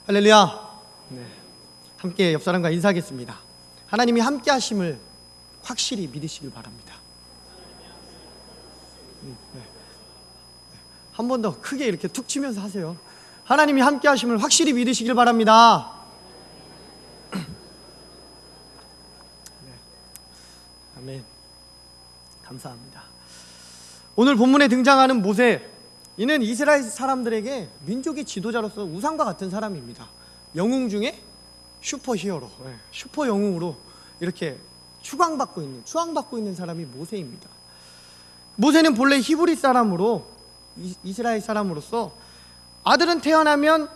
할렐루야. 함께 옆 사람과 인사하겠습니다. 하나님이 함께 하심을 확실히 믿으시길 바랍니다. 한 번 더 크게 이렇게 툭 치면서 하세요. 하나님이 함께 하심을 확실히 믿으시길 바랍니다. 아멘. 감사합니다. 오늘 본문에 등장하는 모세, 이는 이스라엘 사람들에게 민족의 지도자로서 우상과 같은 사람입니다. 영웅 중에 슈퍼히어로, 슈퍼 영웅으로 이렇게 추앙받고 있는 사람이 모세입니다. 모세는 본래 히브리 사람으로, 이스라엘 사람으로서 아들은 태어나면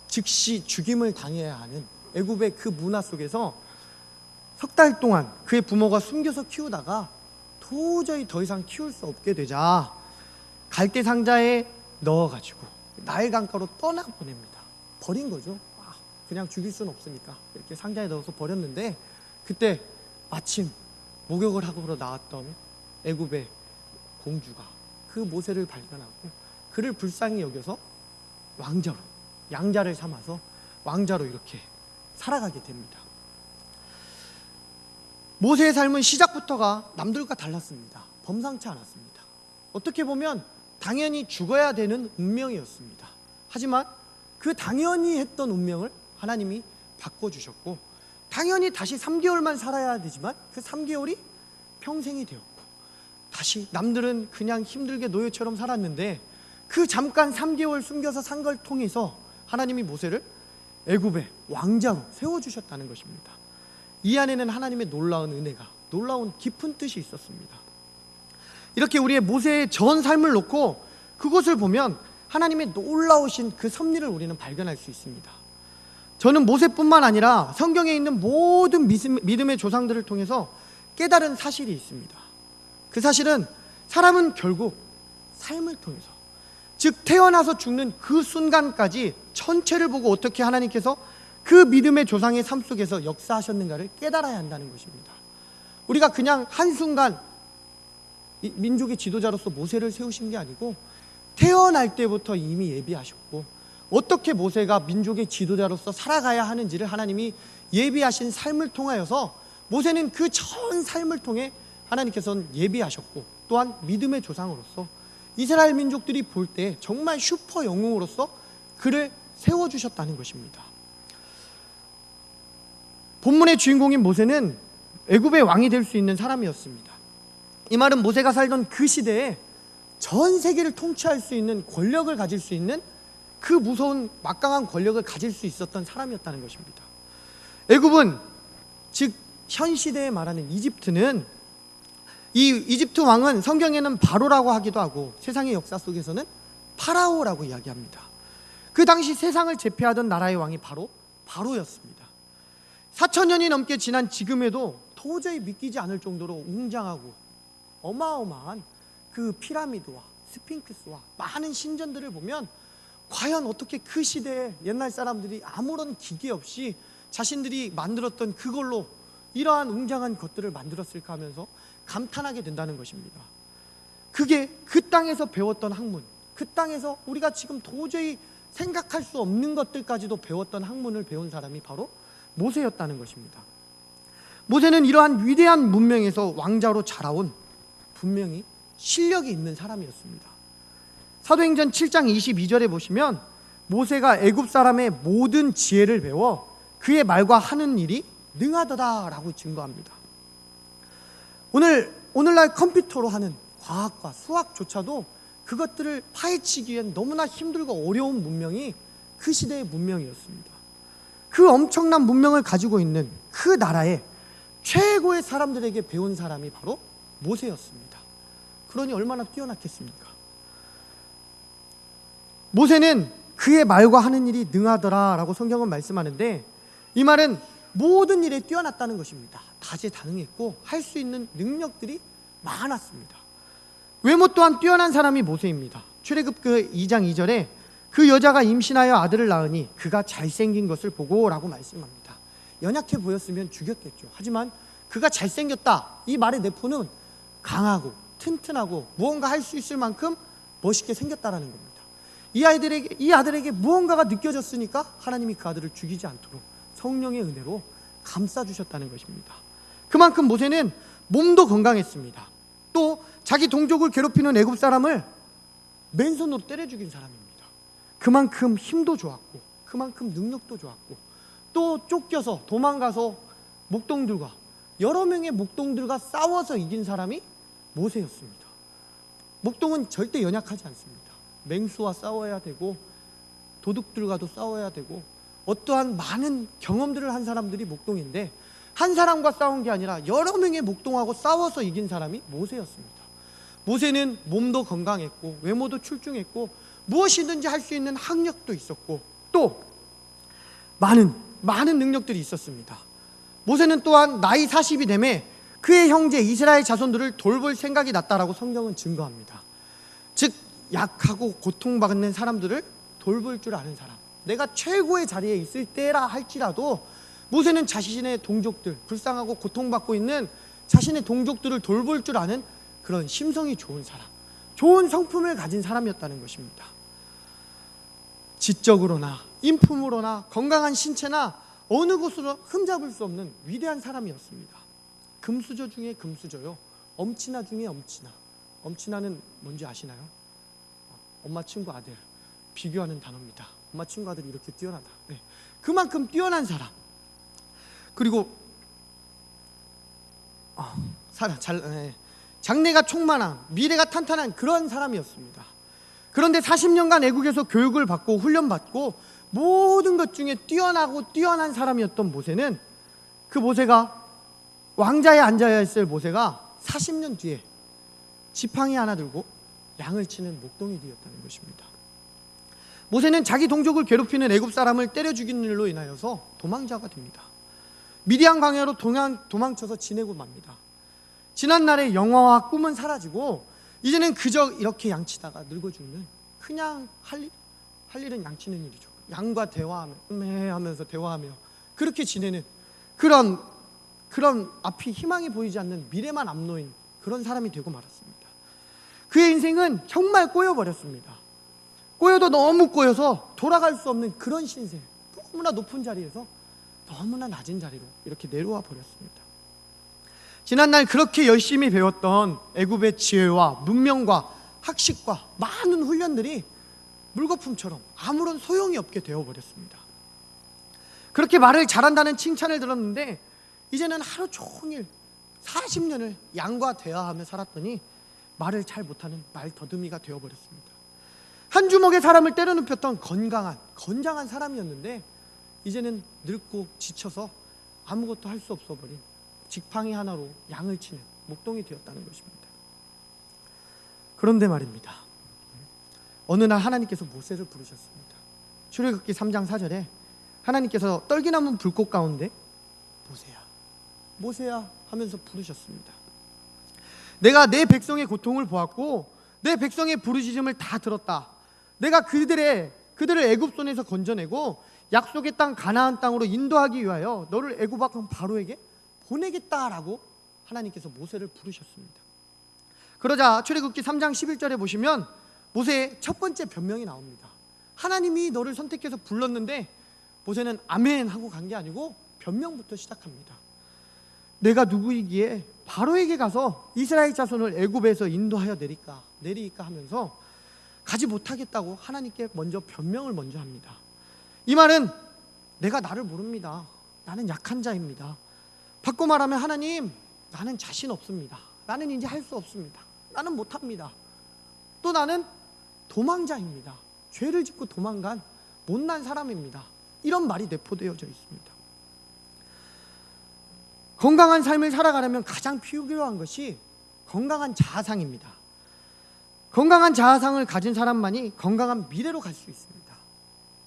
즉시 죽임을 당해야 하는 애굽의 그 문화 속에서 석 달 동안 그의 부모가 숨겨서 키우다가 도저히 더 이상 키울 수 없게 되자 갈대 상자에 넣어가지고 나일 강가로 떠나보냅니다. 버린 거죠. 그냥 죽일 수는 없으니까 이렇게 상자에 넣어서 버렸는데, 그때 마침 목욕을 하고 나왔던 애굽의 공주가 그 모세를 발견하고 그를 불쌍히 여겨서 왕자로, 양자를 삼아서 왕자로 이렇게 살아가게 됩니다. 모세의 삶은 시작부터가 남들과 달랐습니다. 범상치 않았습니다. 어떻게 보면 당연히 죽어야 되는 운명이었습니다. 하지만 그 당연히 했던 운명을 하나님이 바꿔주셨고, 당연히 다시 3개월만 살아야 되지만 그 3개월이 평생이 되었고, 다시 남들은 그냥 힘들게 노예처럼 살았는데 그 잠깐 3개월 숨겨서 산 걸 통해서 하나님이 모세를 애굽의 왕자로 세워주셨다는 것입니다. 이 안에는 하나님의 놀라운 은혜가, 놀라운 깊은 뜻이 있었습니다. 이렇게 우리의 모세의 전 삶을 놓고 그것을 보면 하나님의 놀라우신 그 섭리를 우리는 발견할 수 있습니다. 저는 모세뿐만 아니라 성경에 있는 모든 믿음의 조상들을 통해서 깨달은 사실이 있습니다. 그 사실은 사람은 결국 삶을 통해서, 즉 태어나서 죽는 그 순간까지 전체를 보고 어떻게 하나님께서 그 믿음의 조상의 삶 속에서 역사하셨는가를 깨달아야 한다는 것입니다. 우리가 그냥 한순간 민족의 지도자로서 모세를 세우신 게 아니고 태어날 때부터 이미 예비하셨고, 어떻게 모세가 민족의 지도자로서 살아가야 하는지를 하나님이 예비하신 삶을 통하여서 모세는 그 전 삶을 통해 하나님께서는 예비하셨고, 또한 믿음의 조상으로서 이스라엘 민족들이 볼 때 정말 슈퍼 영웅으로서 그를 세워주셨다는 것입니다. 본문의 주인공인 모세는 애굽의 왕이 될 수 있는 사람이었습니다. 이 말은 모세가 살던 그 시대에 전 세계를 통치할 수 있는 권력을 가질 수 있는 그 무서운 막강한 권력을 가질 수 있었던 사람이었다는 것입니다. 애굽은, 즉 현 시대에 말하는 이집트는, 이 이집트 왕은 성경에는 바로라고 하기도 하고 세상의 역사 속에서는 파라오라고 이야기합니다. 그 당시 세상을 제패하던 나라의 왕이 바로 바로였습니다. 4,000년이 넘게 지난 지금에도 도저히 믿기지 않을 정도로 웅장하고 어마어마한 그 피라미드와 스핑크스와 많은 신전들을 보면 과연 어떻게 그 시대에 옛날 사람들이 아무런 기계 없이 자신들이 만들었던 그걸로 이러한 웅장한 것들을 만들었을까 하면서 감탄하게 된다는 것입니다. 그게 그 땅에서 배웠던 학문, 그 땅에서 우리가 지금 도저히 생각할 수 없는 것들까지도 배웠던 학문을 배운 사람이 바로 모세였다는 것입니다. 모세는 이러한 위대한 문명에서 왕자로 자라온 분명히 실력이 있는 사람이었습니다. 사도행전 7장 22절에 보시면 모세가 애굽 사람의 모든 지혜를 배워 그의 말과 하는 일이 능하더라라고 증거합니다. 오늘날 컴퓨터로 하는 과학과 수학조차도 그것들을 파헤치기 위한 너무나 힘들고 어려운 문명이 그 시대의 문명이었습니다. 그 엄청난 문명을 가지고 있는 그 나라의 최고의 사람들에게 배운 사람이 바로 모세였습니다. 그러니 얼마나 뛰어났겠습니까? 모세는 그의 말과 하는 일이 능하더라라고 성경은 말씀하는데, 이 말은 모든 일에 뛰어났다는 것입니다. 다재다능했고 할 수 있는 능력들이 많았습니다. 외모 또한 뛰어난 사람이 모세입니다. 출애굽 그 2장 2절에 그 여자가 임신하여 아들을 낳으니 그가 잘생긴 것을 보고 라고 말씀합니다. 연약해 보였으면 죽였겠죠. 하지만 그가 잘생겼다, 이 말의 내포는 강하고 튼튼하고 무언가 할 수 있을 만큼 멋있게 생겼다라는 겁니다. 이 아들에게 무언가가 느껴졌으니까 하나님이 그 아들을 죽이지 않도록 성령의 은혜로 감싸주셨다는 것입니다. 그만큼 모세는 몸도 건강했습니다. 또 자기 동족을 괴롭히는 애굽 사람을 맨손으로 때려 죽인 사람입니다. 그만큼 힘도 좋았고 그만큼 능력도 좋았고 또 쫓겨서 도망가서 목동들과 여러 명의 목동들과 싸워서 이긴 사람이 모세였습니다. 목동은 절대 연약하지 않습니다. 맹수와 싸워야 되고 도둑들과도 싸워야 되고 어떠한 많은 경험들을 한 사람들이 목동인데, 한 사람과 싸운 게 아니라 여러 명의 목동하고 싸워서 이긴 사람이 모세였습니다. 모세는 몸도 건강했고 외모도 출중했고 무엇이든지 할 수 있는 학력도 있었고 또 많은 능력들이 있었습니다. 모세는 또한 나이 40이 되매 그의 형제 이스라엘 자손들을 돌볼 생각이 났다라고 성경은 증거합니다. 즉 약하고 고통받는 사람들을 돌볼 줄 아는 사람, 내가 최고의 자리에 있을 때라 할지라도 모세는 자신의 동족들, 불쌍하고 고통받고 있는 자신의 동족들을 돌볼 줄 아는 그런 심성이 좋은 사람, 좋은 성품을 가진 사람이었다는 것입니다. 지적으로나 인품으로나 건강한 신체나 어느 곳으로 흠잡을 수 없는 위대한 사람이었습니다. 금수저 중에 금수저요, 엄친아 중에 엄친아. 엄친아는 뭔지 아시나요? 엄마 친구 아들, 비교하는 단어입니다. 엄마 친구 아들이 이렇게 뛰어나다. 네. 그만큼 뛰어난 사람, 그리고 장래가 충만한, 미래가 탄탄한 그런 사람이었습니다. 그런데 40년간 애국에서 교육을 받고 훈련받고 모든 것 중에 뛰어나고 뛰어난 사람이었던 모세는, 그 모세가 왕자에 앉아야 했을 모세가 40년 뒤에 지팡이 하나 들고 양을 치는 목동이 되었다는 것입니다. 모세는 자기 동족을 괴롭히는 애굽 사람을 때려 죽이는 일로 인하여서 도망자가 됩니다. 미디안 광야로 도망쳐서 지내고 맙니다. 지난날의 영화와 꿈은 사라지고 이제는 그저 이렇게 양치다가 늙어 죽는, 그냥 할 일은 양치는 일이죠. 양과 하면서 대화하며 그렇게 지내는 그런 앞이 희망이 보이지 않는 미래만 앞놓인 그런 사람이 되고 말았습니다. 그의 인생은 정말 꼬여버렸습니다. 꼬여도 너무 꼬여서 돌아갈 수 없는 그런 신세, 너무나 높은 자리에서 너무나 낮은 자리로 이렇게 내려와 버렸습니다. 지난날 그렇게 열심히 배웠던 애굽의 지혜와 문명과 학식과 많은 훈련들이 물거품처럼 아무런 소용이 없게 되어버렸습니다. 그렇게 말을 잘한다는 칭찬을 들었는데 이제는 하루 종일 40년을 양과 대화하며 살았더니 말을 잘 못하는 말더듬이가 되어버렸습니다. 한 주먹의 사람을 때려눕혔던 건장한 사람이었는데 이제는 늙고 지쳐서 아무것도 할 수 없어 버린 지팡이 하나로 양을 치는 목동이 되었다는 것입니다. 그런데 말입니다, 어느 날 하나님께서 모세를 부르셨습니다. 출애굽기 3장 4절에 하나님께서 떨기나무 불꽃 가운데 모세야, 모세야 하면서 부르셨습니다. 내가 내 백성의 고통을 보았고 내 백성의 부르짖음을 다 들었다. 내가 그들을 애굽 손에서 건져내고 약속의 땅 가나안 땅으로 인도하기 위하여 너를 애굽 왕 바로에게 보내겠다라고 하나님께서 모세를 부르셨습니다. 그러자 출애굽기 3장 11절에 보시면 모세의 첫 번째 변명이 나옵니다. 하나님이 너를 선택해서 불렀는데 모세는 아멘 하고 간 게 아니고 변명부터 시작합니다. 내가 누구이기에 바로에게 가서 이스라엘 자손을 애굽에서 인도하여 내리까 하면서 가지 못하겠다고 하나님께 먼저 변명을 합니다. 이 말은 내가 나를 모릅니다. 나는 약한 자입니다. 바꿔 말하면 하나님, 나는 자신 없습니다. 나는 이제 할 수 없습니다. 나는 못합니다. 또 나는 도망자입니다. 죄를 짓고 도망간 못난 사람입니다. 이런 말이 내포되어져 있습니다. 건강한 삶을 살아가려면 가장 필요한 것이 건강한 자아상입니다. 건강한 자아상을 가진 사람만이 건강한 미래로 갈 수 있습니다.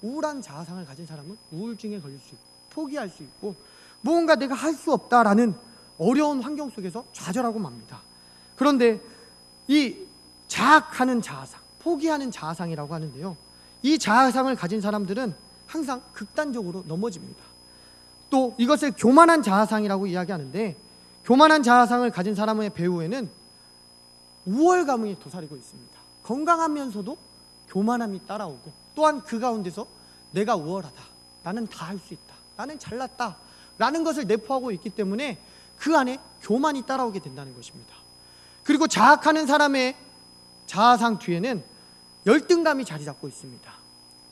우울한 자아상을 가진 사람은 우울증에 걸릴 수 있고 포기할 수 있고 무언가 내가 할 수 없다라는 어려운 환경 속에서 좌절하고 맙니다. 그런데 이 자학하는 자아상, 포기하는 자아상이라고 하는데요, 이 자아상을 가진 사람들은 항상 극단적으로 넘어집니다. 또 이것을 교만한 자아상이라고 이야기하는데, 교만한 자아상을 가진 사람의 배후에는 우월감이 도사리고 있습니다. 건강하면서도 교만함이 따라오고, 또한 그 가운데서 내가 우월하다, 나는 다 할 수 있다, 나는 잘났다 라는 것을 내포하고 있기 때문에 그 안에 교만이 따라오게 된다는 것입니다. 그리고 자학하는 사람의 자아상 뒤에는 열등감이 자리 잡고 있습니다.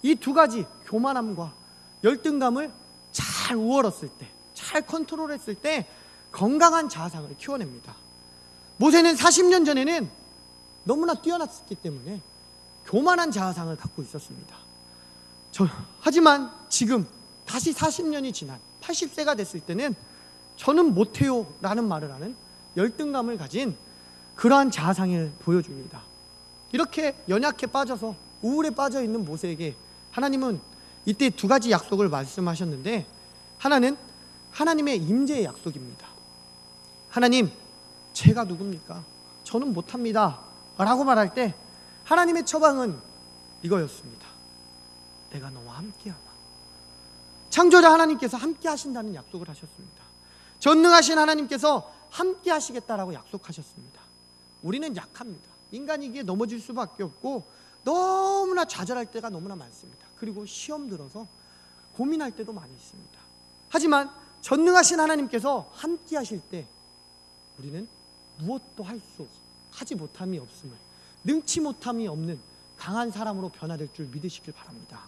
이 두 가지, 교만함과 열등감을 잘 우월했을 때, 잘 컨트롤했을 때 건강한 자아상을 키워냅니다. 모세는 40년 전에는 너무나 뛰어났기 때문에 교만한 자아상을 갖고 있었습니다. 하지만 지금 다시 40년이 지난 80세가 됐을 때는 저는 못해요 라는 말을 하는 열등감을 가진 그러한 자아상을 보여줍니다. 이렇게 연약해 빠져서 우울에 빠져 있는 모세에게 하나님은 이때 두 가지 약속을 말씀하셨는데, 하나는 하나님의 임재의 약속입니다. 하나님, 제가 누굽니까? 저는 못합니다 라고 말할 때 하나님의 처방은 이거였습니다. 내가 너와 함께하마. 창조자 하나님께서 함께 하신다는 약속을 하셨습니다. 전능하신 하나님께서 함께 하시겠다라고 약속하셨습니다. 우리는 약합니다. 인간이기에 넘어질 수밖에 없고 너무나 좌절할 때가 너무나 많습니다. 그리고 시험 들어서 고민할 때도 많이 있습니다. 하지만 전능하신 하나님께서 함께 하실 때 우리는 무엇도 하지 못함이 없음을, 능치 못함이 없는 강한 사람으로 변화될 줄 믿으시길 바랍니다.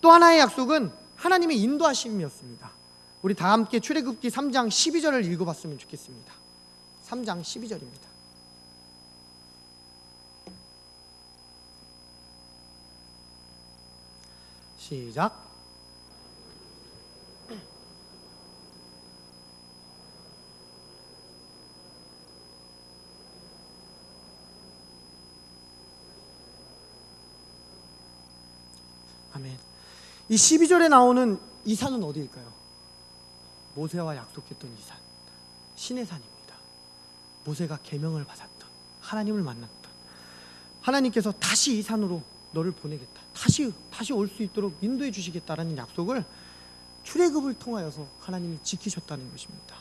또 하나의 약속은 하나님의 인도하심이었습니다. 우리 다 함께 출애굽기 3장 12절을 읽어봤으면 좋겠습니다. 3장 12절입니다. 시작. 아멘. 이 12절에 나오는 이 산은 어디일까요? 모세와 약속했던 이 산, 신의 산입니다. 모세가 계명을 받았던, 하나님을 만났던, 하나님께서 다시 이 산으로 너를 보내겠다, 다시 올 수 있도록 인도해 주시겠다라는 약속을 출애굽을 통하여서 하나님이 지키셨다는 것입니다.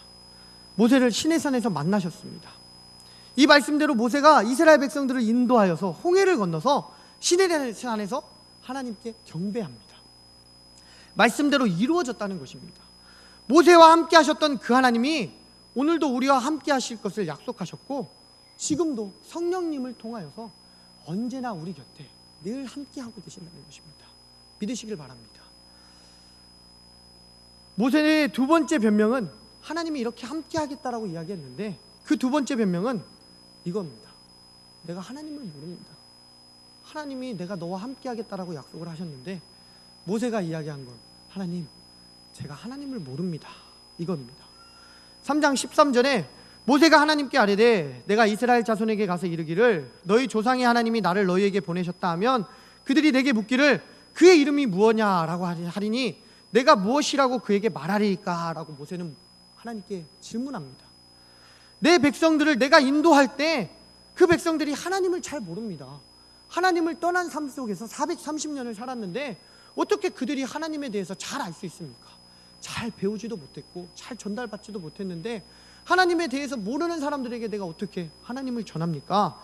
모세를 신의 산에서 만나셨습니다. 이 말씀대로 모세가 이스라엘 백성들을 인도하여서 홍해를 건너서 신의 산에서 하나님께 경배합니다. 말씀대로 이루어졌다는 것입니다. 모세와 함께 하셨던 그 하나님이 오늘도 우리와 함께 하실 것을 약속하셨고, 지금도 성령님을 통하여서 언제나 우리 곁에 늘 함께 하고 계신다는 것입니다. 믿으시길 바랍니다. 모세의 두 번째 변명은 하나님이 이렇게 함께 하겠다라고 이야기했는데, 그 두 번째 변명은 이겁니다. 내가 하나님을 모릅니다. 하나님이 내가 너와 함께 하겠다라고 약속을 하셨는데, 모세가 이야기한 건 하나님, 제가 하나님을 모릅니다, 이겁니다. 3장 13절에 모세가 하나님께 아뢰되 내가 이스라엘 자손에게 가서 이르기를 너희 조상의 하나님이 나를 너희에게 보내셨다 하면 그들이 내게 묻기를 그의 이름이 무엇냐라고 하리니 내가 무엇이라고 그에게 말하리까? 라고 모세는 하나님께 질문합니다. 내 백성들을 내가 인도할 때 그 백성들이 하나님을 잘 모릅니다. 하나님을 떠난 삶 속에서 430년을 살았는데 어떻게 그들이 하나님에 대해서 잘 알 수 있습니까? 잘 배우지도 못했고 잘 전달받지도 못했는데 하나님에 대해서 모르는 사람들에게 내가 어떻게 하나님을 전합니까?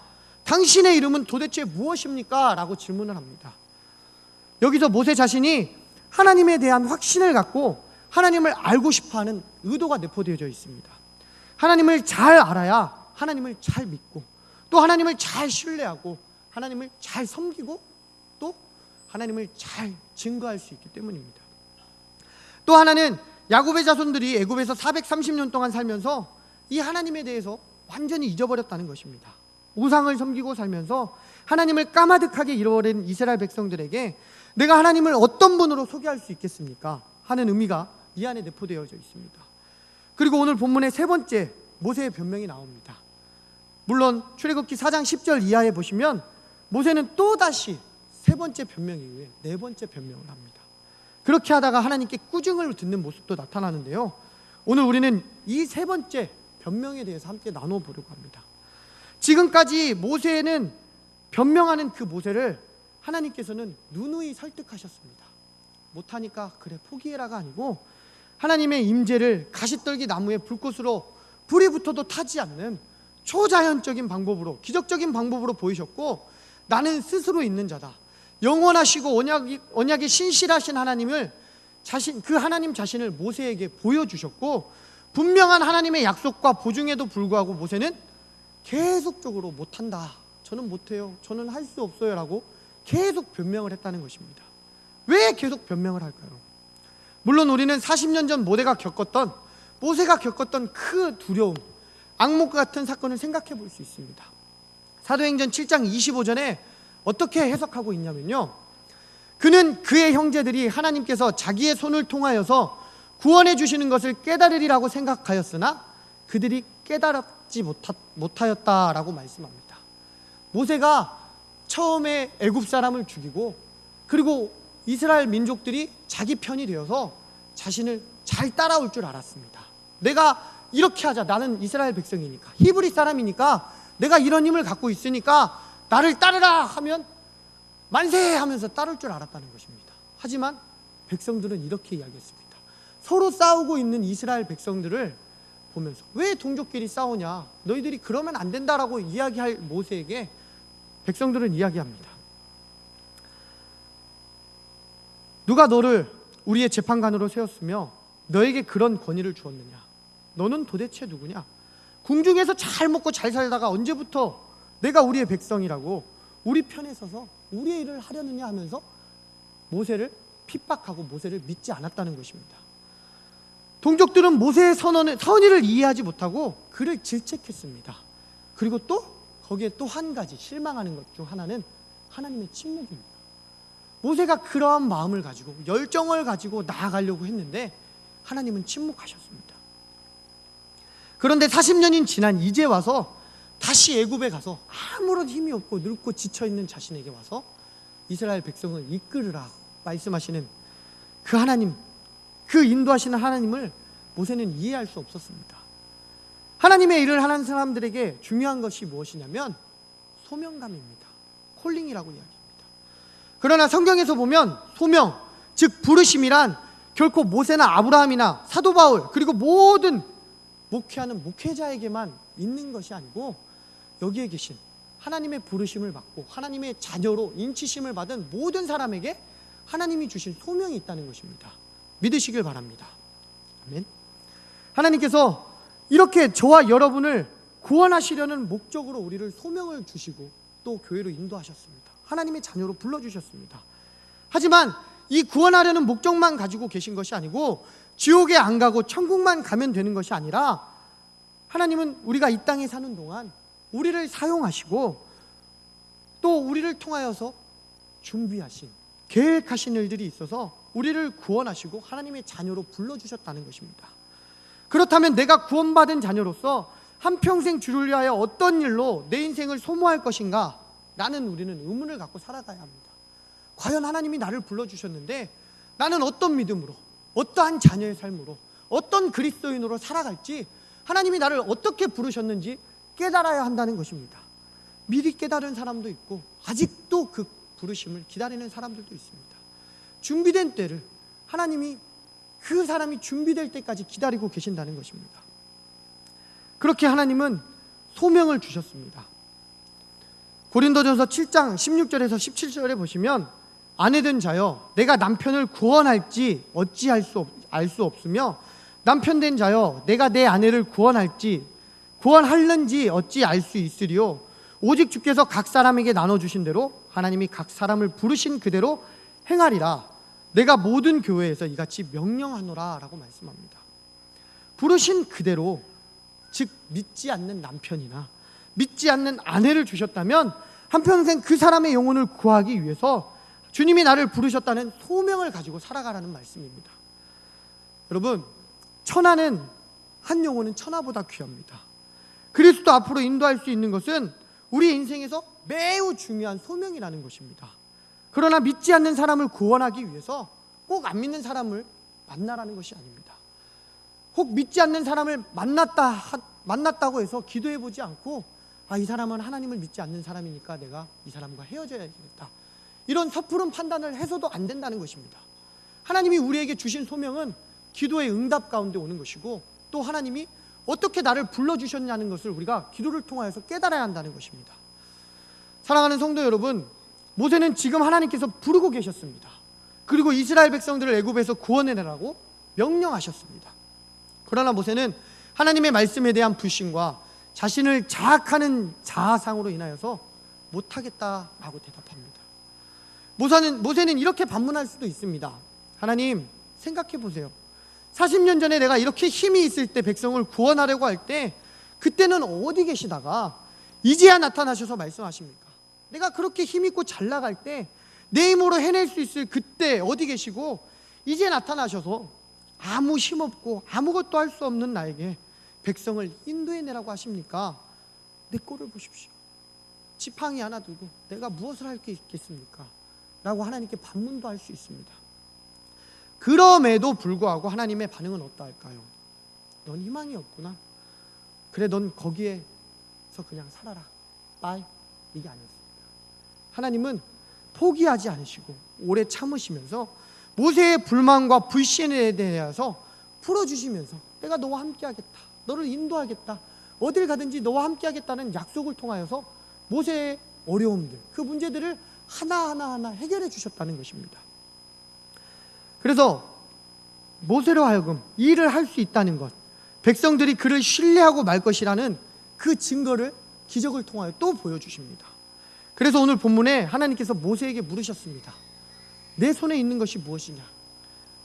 당신의 이름은 도대체 무엇입니까? 라고 질문을 합니다. 여기서 모세 자신이 하나님에 대한 확신을 갖고 하나님을 알고 싶어하는 의도가 내포되어져 있습니다. 하나님을 잘 알아야 하나님을 잘 믿고 또 하나님을 잘 신뢰하고 하나님을 잘 섬기고 또 하나님을 잘 증거할 수 있기 때문입니다. 또 하나는 야곱의 자손들이 애굽에서 430년 동안 살면서 이 하나님에 대해서 완전히 잊어버렸다는 것입니다. 우상을 섬기고 살면서 하나님을 까마득하게 잃어버린 이스라엘 백성들에게 내가 하나님을 어떤 분으로 소개할 수 있겠습니까? 하는 의미가 이 안에 내포되어져 있습니다. 그리고 오늘 본문의 세 번째 모세의 변명이 나옵니다. 물론 출애굽기 4장 10절 이하에 보시면 모세는 또다시 세 번째 변명 이후에 네 번째 변명을 합니다. 그렇게 하다가 하나님께 꾸중을 듣는 모습도 나타나는데요, 오늘 우리는 이 세 번째 변명에 대해서 함께 나눠보려고 합니다. 지금까지 모세는 변명하는 그 모세를 하나님께서는 누누이 설득하셨습니다. 못하니까 그래 포기해라가 아니고 하나님의 임재를 가시떨기 나무에 불꽃으로 불이 붙어도 타지 않는 초자연적인 방법으로, 기적적인 방법으로 보이셨고, 나는 스스로 있는 자다. 영원하시고 언약이 신실하신 하나님을 그 하나님 자신을 모세에게 보여주셨고, 분명한 하나님의 약속과 보증에도 불구하고 모세는 계속적으로 못한다, 저는 못해요, 저는 할 수 없어요 라고 계속 변명을 했다는 것입니다. 왜 계속 변명을 할까요? 물론 우리는 40년 전 모세가 겪었던 그 두려움, 악몽과 같은 사건을 생각해 볼 수 있습니다. 사도행전 7장 25절에 어떻게 해석하고 있냐면요, 그는 그의 형제들이 하나님께서 자기의 손을 통하여서 구원해 주시는 것을 깨달으리라고 생각하였으나 그들이 깨달지 못하였다라고 말씀합니다. 모세가 처음에 애굽 사람을 죽이고, 그리고 이스라엘 민족들이 자기 편이 되어서 자신을 잘 따라올 줄 알았습니다. 내가 이렇게 하자, 나는 이스라엘 백성이니까, 히브리 사람이니까, 내가 이런 힘을 갖고 있으니까 나를 따르라 하면 만세 하면서 따를 줄 알았다는 것입니다. 하지만 백성들은 이렇게 이야기했습니다. 서로 싸우고 있는 이스라엘 백성들을 보면서, 왜 동족끼리 싸우냐, 너희들이 그러면 안 된다라고 이야기할 모세에게 백성들은 이야기합니다. 누가 너를 우리의 재판관으로 세웠으며 너에게 그런 권위를 주었느냐? 너는 도대체 누구냐? 궁중에서 잘 먹고 잘 살다가 언제부터 내가 우리의 백성이라고 우리 편에 서서 우리의 일을 하려느냐 하면서 모세를 핍박하고 모세를 믿지 않았다는 것입니다. 동족들은 모세의 선의를 이해하지 못하고 그를 질책했습니다. 그리고 또 거기에 또 한 가지 실망하는 것 중 하나는 하나님의 침묵입니다. 모세가 그러한 마음을 가지고 열정을 가지고 나아가려고 했는데 하나님은 침묵하셨습니다. 그런데 40년이 지난 이제 와서 다시 애굽에 가서 아무런 힘이 없고 늙고 지쳐있는 자신에게 와서 이스라엘 백성을 이끌으라 말씀하시는 그 하나님, 그 인도하시는 하나님을 모세는 이해할 수 없었습니다. 하나님의 일을 하는 사람들에게 중요한 것이 무엇이냐면 소명감입니다. 콜링이라고 이야기합니다. 그러나 성경에서 보면 소명, 즉 부르심이란 결코 모세나 아브라함이나 사도 바울, 그리고 모든 목회하는 목회자에게만 있는 것이 아니고 여기에 계신 하나님의 부르심을 받고 하나님의 자녀로 인치심을 받은 모든 사람에게 하나님이 주신 소명이 있다는 것입니다. 믿으시길 바랍니다. 아멘. 하나님께서 이렇게 저와 여러분을 구원하시려는 목적으로 우리를 소명을 주시고 또 교회로 인도하셨습니다. 하나님의 자녀로 불러주셨습니다. 하지만 이 구원하려는 목적만 가지고 계신 것이 아니고 지옥에 안 가고 천국만 가면 되는 것이 아니라 하나님은 우리가 이 땅에 사는 동안 우리를 사용하시고 또 우리를 통하여서 준비하신, 계획하신 일들이 있어서 우리를 구원하시고 하나님의 자녀로 불러주셨다는 것입니다. 그렇다면 내가 구원받은 자녀로서 한평생 주를 위하여 어떤 일로 내 인생을 소모할 것인가? 라는 우리는 의문을 갖고 살아가야 합니다. 과연 하나님이 나를 불러주셨는데 나는 어떤 믿음으로, 어떠한 자녀의 삶으로, 어떤 그리스도인으로 살아갈지 하나님이 나를 어떻게 부르셨는지 깨달아야 한다는 것입니다. 미리 깨달은 사람도 있고 아직도 그 부르심을 기다리는 사람들도 있습니다. 준비된 때를 하나님이 그 사람이 준비될 때까지 기다리고 계신다는 것입니다. 그렇게 하나님은 소명을 주셨습니다. 고린도전서 7장 16절에서 17절에 보시면 아내된 자여 내가 남편을 구원할지 어찌 알 수 없으며 남편된 자여 내가 내 아내를 구원할는지 어찌 알 수 있으리요 오직 주께서 각 사람에게 나눠주신 대로 하나님이 각 사람을 부르신 그대로 행하리라. 내가 모든 교회에서 이같이 명령하노라 라고 말씀합니다. 부르신 그대로, 즉 믿지 않는 남편이나 믿지 않는 아내를 주셨다면 한평생 그 사람의 영혼을 구하기 위해서 주님이 나를 부르셨다는 소명을 가지고 살아가라는 말씀입니다. 여러분, 천하는 한 영혼은 천하보다 귀합니다. 그리스도 앞으로 인도할 수 있는 것은 우리 인생에서 매우 중요한 소명이라는 것입니다. 그러나 믿지 않는 사람을 구원하기 위해서 꼭 안 믿는 사람을 만나라는 것이 아닙니다. 혹 믿지 않는 사람을 만났다고 해서 기도해보지 않고 이 사람은 하나님을 믿지 않는 사람이니까 내가 이 사람과 헤어져야겠다, 이런 섣부른 판단을 해서도 안 된다는 것입니다. 하나님이 우리에게 주신 소명은 기도의 응답 가운데 오는 것이고 또 하나님이 어떻게 나를 불러주셨냐는 것을 우리가 기도를 통하여서 깨달아야 한다는 것입니다. 사랑하는 성도 여러분, 모세는 지금 하나님께서 부르고 계셨습니다. 그리고 이스라엘 백성들을 애굽에서 구원해내라고 명령하셨습니다. 그러나 모세는 하나님의 말씀에 대한 불신과 자신을 자학하는 자아상으로 인하여서 못하겠다라고 대답합니다. 모세는 이렇게 반문할 수도 있습니다. 하나님, 생각해 보세요. 40년 전에 내가 이렇게 힘이 있을 때 백성을 구원하려고 할 때 그때는 어디 계시다가 이제야 나타나셔서 말씀하십니까? 내가 그렇게 힘 있고 잘 나갈 때 내 힘으로 해낼 수 있을 그때 어디 계시고 이제 나타나셔서 아무 힘없고 아무것도 할 수 없는 나에게 백성을 인도해내라고 하십니까? 내 꼴을 보십시오. 지팡이 하나 들고 내가 무엇을 할 게 있겠습니까? 라고 하나님께 반문도 할 수 있습니다. 그럼에도 불구하고 하나님의 반응은 어떠할까요? 넌 희망이 없구나. 그래, 넌 거기에서 그냥 살아라. 빠이. 이게 아니었습니다. 하나님은 포기하지 않으시고 오래 참으시면서 모세의 불만과 불신에 대해서 풀어주시면서 내가 너와 함께하겠다, 너를 인도하겠다, 어딜 가든지 너와 함께하겠다는 약속을 통하여서 모세의 어려움들, 그 문제들을 하나하나 해결해 주셨다는 것입니다. 그래서 모세로 하여금 이 일을 할 수 있다는 것, 백성들이 그를 신뢰하고 말 것이라는 그 증거를 기적을 통하여 또 보여주십니다. 그래서 오늘 본문에 하나님께서 모세에게 물으셨습니다. 내 손에 있는 것이 무엇이냐?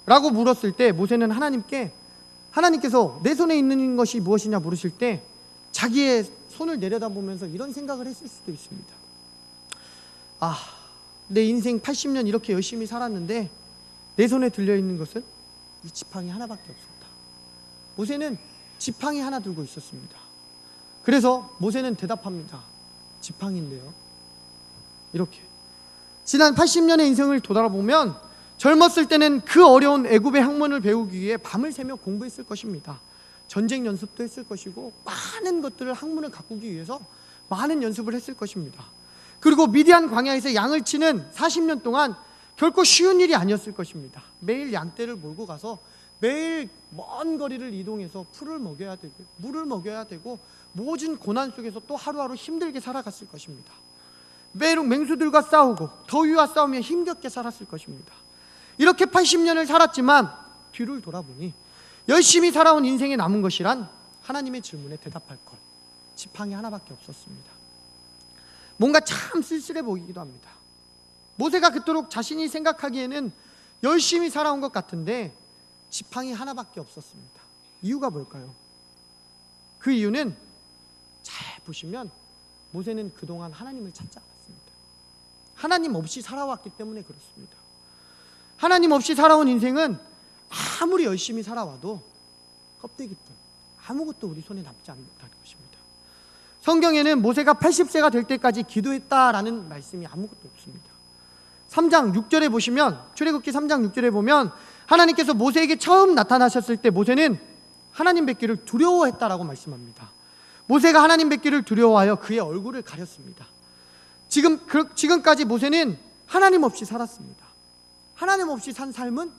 라고 물었을 때 모세는 하나님께서 내 손에 있는 것이 무엇이냐 물으실 때 자기의 손을 내려다보면서 이런 생각을 했을 수도 있습니다. 내 인생 80년 이렇게 열심히 살았는데 내 손에 들려있는 것은 이 지팡이 하나밖에 없었다. 모세는 지팡이 하나 들고 있었습니다. 그래서 모세는 대답합니다. 지팡이인데요. 이렇게 지난 80년의 인생을 돌아보면 젊었을 때는 그 어려운 애굽의 학문을 배우기 위해 밤을 새며 공부했을 것입니다. 전쟁 연습도 했을 것이고 많은 것들을 학문을 가꾸기 위해서 많은 연습을 했을 것입니다. 그리고 미디안 광야에서 양을 치는 40년 동안 결코 쉬운 일이 아니었을 것입니다. 매일 양떼를 몰고 가서 매일 먼 거리를 이동해서 풀을 먹여야 되고 물을 먹여야 되고 모든 고난 속에서 또 하루하루 힘들게 살아갔을 것입니다. 매일 맹수들과 싸우고 더위와 싸우며 힘겹게 살았을 것입니다. 이렇게 80년을 살았지만 뒤를 돌아보니 열심히 살아온 인생에 남은 것이란 하나님의 질문에 대답할 것, 지팡이 하나밖에 없었습니다. 뭔가 참 쓸쓸해 보이기도 합니다. 모세가 그토록 자신이 생각하기에는 열심히 살아온 것 같은데 지팡이 하나밖에 없었습니다. 이유가 뭘까요? 그 이유는 잘 보시면 모세는 그동안 하나님을 찾지 않았습니다. 하나님 없이 살아왔기 때문에 그렇습니다. 하나님 없이 살아온 인생은 아무리 열심히 살아와도 껍데기뿐, 아무것도 우리 손에 남지 않는다는 것입니다. 성경에는 모세가 80세가 될 때까지 기도했다라는 말씀이 아무것도 없습니다. 3장 6절에 보시면, 출애굽기 3장 6절에 보면 하나님께서 모세에게 처음 나타나셨을 때 모세는 하나님 뵙기를 두려워했다라고 말씀합니다. 모세가 하나님 뵙기를 두려워하여 그의 얼굴을 가렸습니다. 지금까지 모세는 하나님 없이 살았습니다. 하나님 없이 산 삶은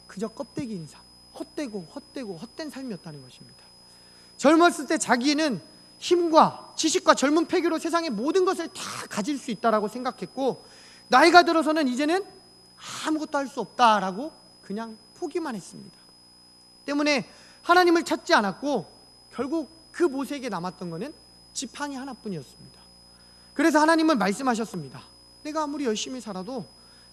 그저 껍데기인 삶, 헛된 삶이었다는 것입니다. 젊었을 때 자기는 힘과 지식과 젊은 패기로 세상의 모든 것을 다 가질 수 있다라고 생각했고, 나이가 들어서는 이제는 아무것도 할 수 없다라고 그냥 포기만 했습니다. 때문에 하나님을 찾지 않았고 결국 그 모세에게 남았던 것은 지팡이 하나뿐이었습니다. 그래서 하나님은 말씀하셨습니다. 내가 아무리 열심히 살아도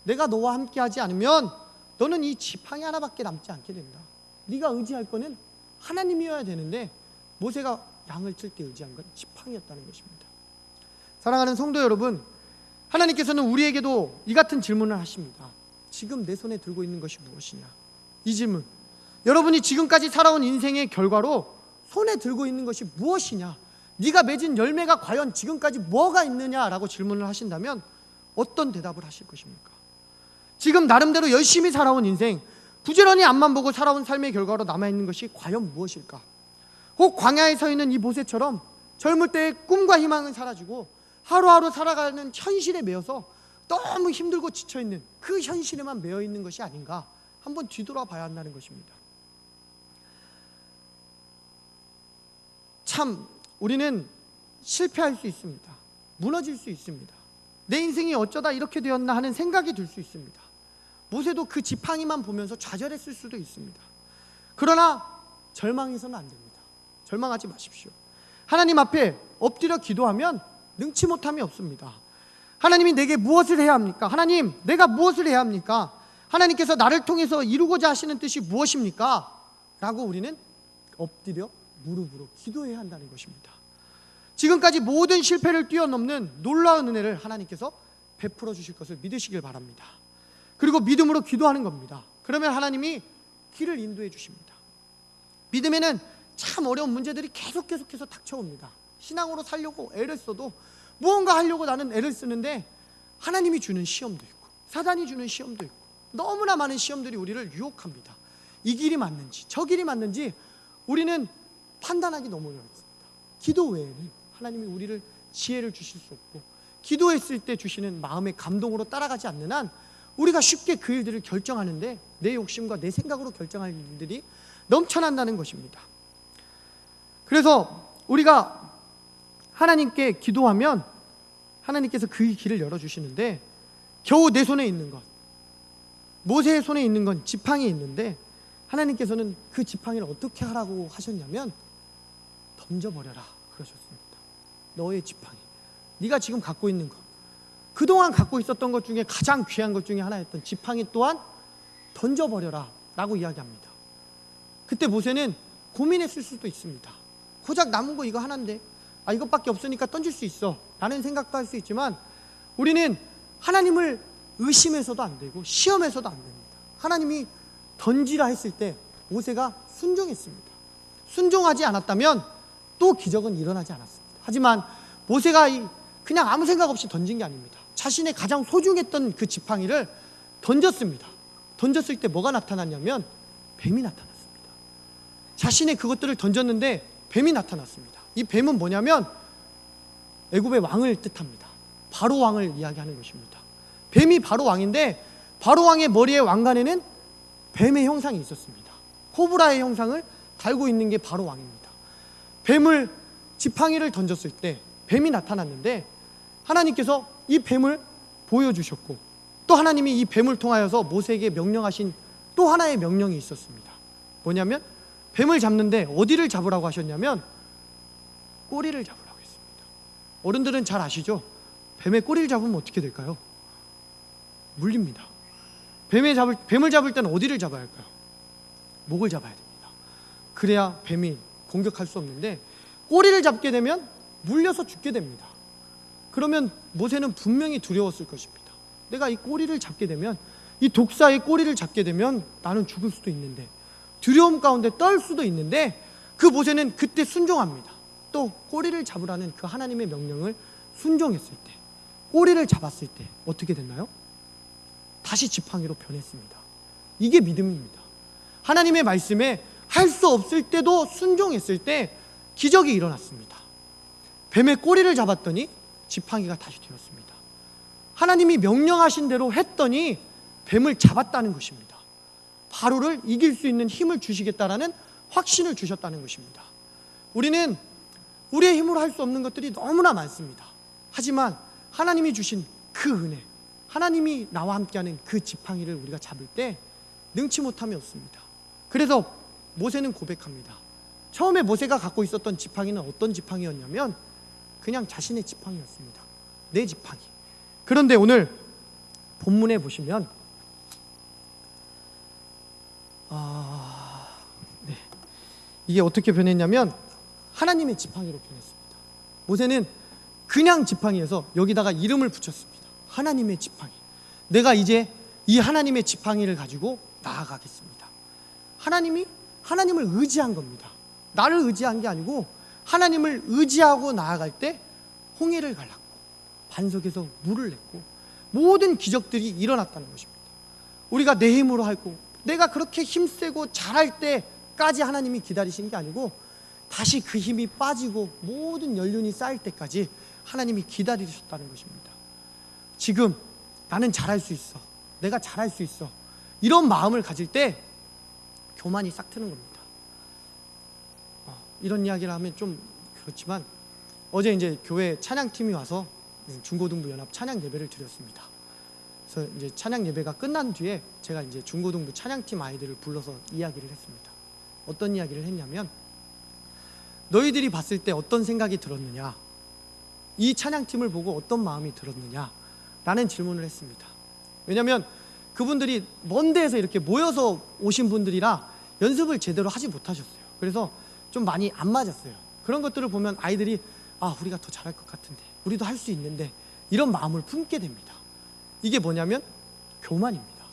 내가 너와 함께하지 않으면 너는 이 지팡이 하나밖에 남지 않게 된다. 네가 의지할 거는 하나님이어야 되는데 모세가 양을 칠 때 의지한 건 지팡이였다는 것입니다. 사랑하는 성도 여러분, 하나님께서는 우리에게도 이 같은 질문을 하십니다. 지금 내 손에 들고 있는 것이 무엇이냐? 이 질문, 여러분이 지금까지 살아온 인생의 결과로 손에 들고 있는 것이 무엇이냐? 네가 맺은 열매가 과연 지금까지 뭐가 있느냐라고 질문을 하신다면 어떤 대답을 하실 것입니까? 지금 나름대로 열심히 살아온 인생, 부지런히 앞만 보고 살아온 삶의 결과로 남아있는 것이 과연 무엇일까? 혹 광야에 서 있는 이 모세처럼 젊을 때의 꿈과 희망은 사라지고 하루하루 살아가는 현실에 매여서 너무 힘들고 지쳐있는 그 현실에만 매여있는 것이 아닌가 한번 뒤돌아봐야 한다는 것입니다. 참 우리는 실패할 수 있습니다. 무너질 수 있습니다. 내 인생이 어쩌다 이렇게 되었나 하는 생각이 들 수 있습니다. 모세도 그 지팡이만 보면서 좌절했을 수도 있습니다. 그러나 절망해서는 안 됩니다. 절망하지 마십시오. 하나님 앞에 엎드려 기도하면 능치 못함이 없습니다. 하나님이 내게 무엇을 해야 합니까? 하나님, 내가 무엇을 해야 합니까? 하나님께서 나를 통해서 이루고자 하시는 뜻이 무엇입니까? 라고 우리는 엎드려 무릎으로 기도해야 한다는 것입니다. 지금까지 모든 실패를 뛰어넘는 놀라운 은혜를 하나님께서 베풀어 주실 것을 믿으시길 바랍니다. 그리고 믿음으로 기도하는 겁니다. 그러면 하나님이 길을 인도해 주십니다. 믿음에는 참 어려운 문제들이 계속해서 닥쳐옵니다. 신앙으로 살려고 애를 써도 무언가 하려고 나는 애를 쓰는데 하나님이 주는 시험도 있고 사단이 주는 시험도 있고 너무나 많은 시험들이 우리를 유혹합니다. 이 길이 맞는지 저 길이 맞는지 우리는 판단하기 너무 어렵습니다. 기도 외에는 하나님이 우리를 지혜를 주실 수 없고 기도했을 때 주시는 마음의 감동으로 따라가지 않는 한 우리가 쉽게 그 일들을 결정하는데 내 욕심과 내 생각으로 결정할 일들이 넘쳐난다는 것입니다. 그래서 우리가 하나님께 기도하면 하나님께서 그 길을 열어주시는데 겨우 내 손에 있는 것, 모세의 손에 있는 건 지팡이 있는데 하나님께서는 그 지팡이를 어떻게 하라고 하셨냐면 던져버려라 그러셨습니다. 너의 지팡이, 네가 지금 갖고 있는 것, 그동안 갖고 있었던 것 중에 가장 귀한 것 중에 하나였던 지팡이 또한 던져버려라 라고 이야기합니다. 그때 모세는 고민했을 수도 있습니다. 고작 남은 거 이거 하나인데 이것밖에 없으니까 던질 수 있어 라는 생각도 할 수 있지만 우리는 하나님을 의심해서도 안 되고 시험해서도 안 됩니다. 하나님이 던지라 했을 때 모세가 순종했습니다. 순종하지 않았다면 또 기적은 일어나지 않았습니다. 하지만 모세가 그냥 아무 생각 없이 던진 게 아닙니다. 자신의 가장 소중했던 그 지팡이를 던졌습니다. 던졌을 때 뭐가 나타났냐면 뱀이 나타났습니다. 자신의 그것들을 던졌는데 뱀이 나타났습니다. 이 뱀은 뭐냐면 애굽의 왕을 뜻합니다. 바로 왕을 이야기하는 것입니다. 뱀이 바로 왕인데 바로 왕의 머리의 왕관에는 뱀의 형상이 있었습니다. 코브라의 형상을 달고 있는 게 바로 왕입니다. 뱀을 지팡이를 던졌을 때 뱀이 나타났는데 하나님께서 이 뱀을 보여주셨고 또 하나님이 이 뱀을 통하여서 모세에게 명령하신 또 하나의 명령이 있었습니다. 뭐냐면 뱀을 잡는데 어디를 잡으라고 하셨냐면 꼬리를 잡으라고 했습니다. 어른들은 잘 아시죠? 뱀의 꼬리를 잡으면 어떻게 될까요? 물립니다. 뱀을 잡을 때는 어디를 잡아야 할까요? 목을 잡아야 됩니다. 그래야 뱀이 공격할 수 없는데 꼬리를 잡게 되면 물려서 죽게 됩니다. 그러면 모세는 분명히 두려웠을 것입니다. 내가 이 꼬리를 잡게 되면 이 독사의 꼬리를 잡게 되면 나는 죽을 수도 있는데 두려움 가운데 떨 수도 있는데 그 모세는 그때 순종합니다. 또 꼬리를 잡으라는 그 하나님의 명령을 순종했을 때 꼬리를 잡았을 때 어떻게 됐나요? 다시 지팡이로 변했습니다. 이게 믿음입니다. 하나님의 말씀에 할 수 없을 때도 순종했을 때 기적이 일어났습니다. 뱀의 꼬리를 잡았더니 지팡이가 다시 되었습니다. 하나님이 명령하신 대로 했더니 뱀을 잡았다는 것입니다. 바로를 이길 수 있는 힘을 주시겠다라는 확신을 주셨다는 것입니다. 우리는 우리의 힘으로 할 수 없는 것들이 너무나 많습니다. 하지만 하나님이 주신 그 은혜, 하나님이 나와 함께하는 그 지팡이를 우리가 잡을 때 능치 못함이 없습니다. 그래서 모세는 고백합니다. 처음에 모세가 갖고 있었던 지팡이는 어떤 지팡이였냐면 그냥 자신의 지팡이였습니다. 내 지팡이. 그런데 오늘 본문에 보시면 이게 어떻게 변했냐면 하나님의 지팡이로 변했습니다. 모세는 그냥 지팡이에서 여기다가 이름을 붙였습니다. 하나님의 지팡이. 내가 이제 이 하나님의 지팡이를 가지고 나아가겠습니다. 하나님을 의지한 겁니다. 나를 의지한 게 아니고 하나님을 의지하고 나아갈 때 홍해를 갈랐고 반석에서 물을 냈고 모든 기적들이 일어났다는 것입니다. 우리가 내 힘으로 하고 내가 그렇게 힘세고 잘할 때까지 하나님이 기다리신 게 아니고 다시 그 힘이 빠지고 모든 연륜이 쌓일 때까지 하나님이 기다리셨다는 것입니다. 지금 나는 잘할 수 있어, 내가 잘할 수 있어, 이런 마음을 가질 때 교만이 싹 트는 겁니다. 이런 이야기를 하면 좀 그렇지만 어제 이제 교회 찬양팀이 와서 중고등부 연합 찬양 예배를 드렸습니다. 그래서 이제 찬양 예배가 끝난 뒤에 제가 이제 중고등부 찬양팀 아이들을 불러서 이야기를 했습니다. 어떤 이야기를 했냐면, 너희들이 봤을 때 어떤 생각이 들었느냐, 이 찬양팀을 보고 어떤 마음이 들었느냐 라는 질문을 했습니다. 왜냐하면 그분들이 먼 데에서 이렇게 모여서 오신 분들이라 연습을 제대로 하지 못하셨어요. 그래서 좀 많이 안 맞았어요. 그런 것들을 보면 아이들이 우리가 더 잘할 것 같은데, 우리도 할 수 있는데, 이런 마음을 품게 됩니다. 이게 뭐냐면 교만입니다.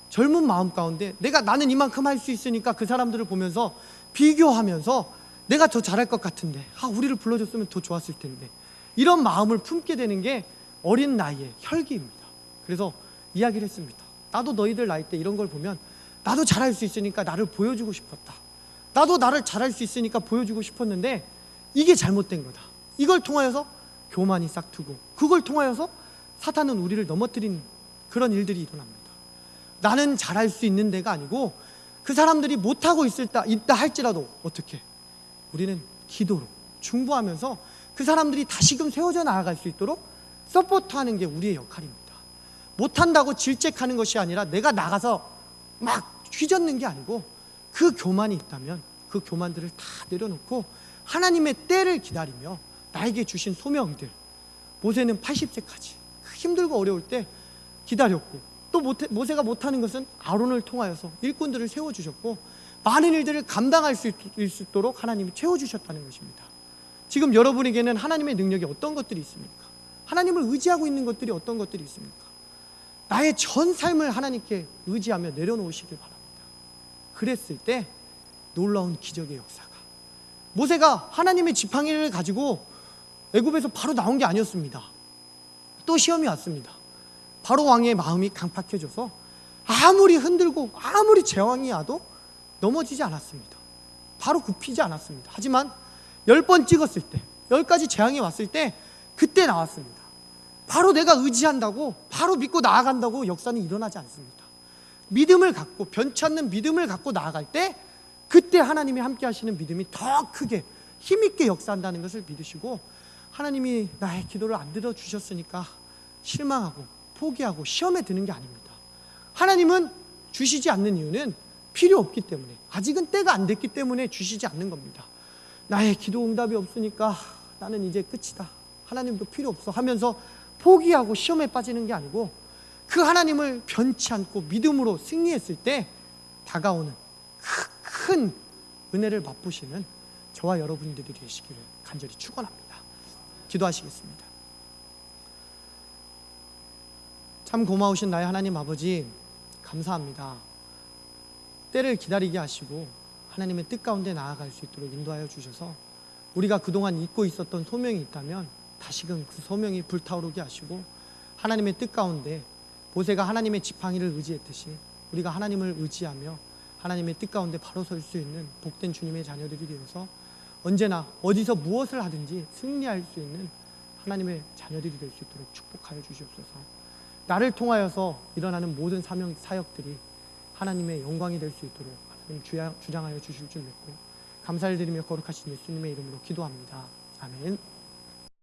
젊은 마음 가운데 나는 이만큼 할 수 있으니까 그 사람들을 보면서 비교하면서 내가 더 잘할 것 같은데, 우리를 불러줬으면 더 좋았을 텐데, 이런 마음을 품게 되는 게 어린 나이의 혈기입니다. 그래서 이야기를 했습니다. 나도 너희들 나이 때 이런 걸 보면 나도 잘할 수 있으니까 나를 보여주고 싶었다. 나도 나를 잘할 수 있으니까 보여주고 싶었는데 이게 잘못된 거다. 이걸 통하여서 교만이 싹트고, 그걸 통하여서 사탄은 우리를 넘어뜨린 그런 일들이 일어납니다. 나는 잘할 수 있는 데가 아니고 그 사람들이 못하고 있다 할지라도 어떻게 우리는 기도로 중보하면서 그 사람들이 다시금 세워져 나아갈 수 있도록 서포트하는 게 우리의 역할입니다. 못한다고 질책하는 것이 아니라 내가 나가서 막 휘젓는 게 아니고, 그 교만이 있다면 그 교만들을 다 내려놓고 하나님의 때를 기다리며 나에게 주신 소명들, 모세는 80세까지 힘들고 어려울 때 기다렸고, 또 모세가 못하는 것은 아론을 통하여서 일꾼들을 세워주셨고 많은 일들을 감당할 수 있도록 하나님이 채워주셨다는 것입니다. 지금 여러분에게는 하나님의 능력이 어떤 것들이 있습니까? 하나님을 의지하고 있는 것들이 어떤 것들이 있습니까? 나의 전 삶을 하나님께 의지하며 내려놓으시길 바랍니다. 그랬을 때 놀라운 기적의 역사가, 모세가 하나님의 지팡이를 가지고 애굽에서 바로 나온 게 아니었습니다. 또 시험이 왔습니다. 바로 왕의 마음이 강팍해져서 아무리 흔들고 아무리 제왕이 와도 넘어지지 않았습니다. 바로 굽히지 않았습니다. 하지만 10번 찍었을 때, 10가지 재앙이 왔을 때 그때 나왔습니다. 바로 내가 의지한다고, 바로 믿고 나아간다고 역사는 일어나지 않습니다. 믿음을 갖고, 변치 않는 믿음을 갖고 나아갈 때 그때 하나님이 함께 하시는 믿음이 더 크게 힘있게 역사한다는 것을 믿으시고, 하나님이 나의 기도를 안 들어주셨으니까 실망하고 포기하고 시험에 드는 게 아닙니다. 하나님은 주시지 않는 이유는 필요 없기 때문에, 아직은 때가 안 됐기 때문에 주시지 않는 겁니다. 나의 기도 응답이 없으니까 나는 이제 끝이다, 하나님도 필요 없어 하면서 포기하고 시험에 빠지는 게 아니고, 그 하나님을 변치 않고 믿음으로 승리했을 때 다가오는 큰 은혜를 맛보시는 저와 여러분들이 되시기를 간절히 축원합니다. 기도하시겠습니다. 참 고마우신 나의 하나님 아버지, 감사합니다. 때를 기다리게 하시고 하나님의 뜻 가운데 나아갈 수 있도록 인도하여 주셔서, 우리가 그동안 잊고 있었던 소명이 있다면 다시금 그 소명이 불타오르게 하시고, 하나님의 뜻 가운데 모세가 하나님의 지팡이를 의지했듯이 우리가 하나님을 의지하며 하나님의 뜻 가운데 바로 설 수 있는 복된 주님의 자녀들이 되어서 언제나 어디서 무엇을 하든지 승리할 수 있는 하나님의 자녀들이 될 수 있도록 축복하여 주시옵소서. 나를 통하여서 일어나는 모든 사역들이 하나님의 영광이 될 수 있도록 하나님 주장하여 주실 줄 믿고 감사를 드리며 거룩하신 예수님의 이름으로 기도합니다. 아멘.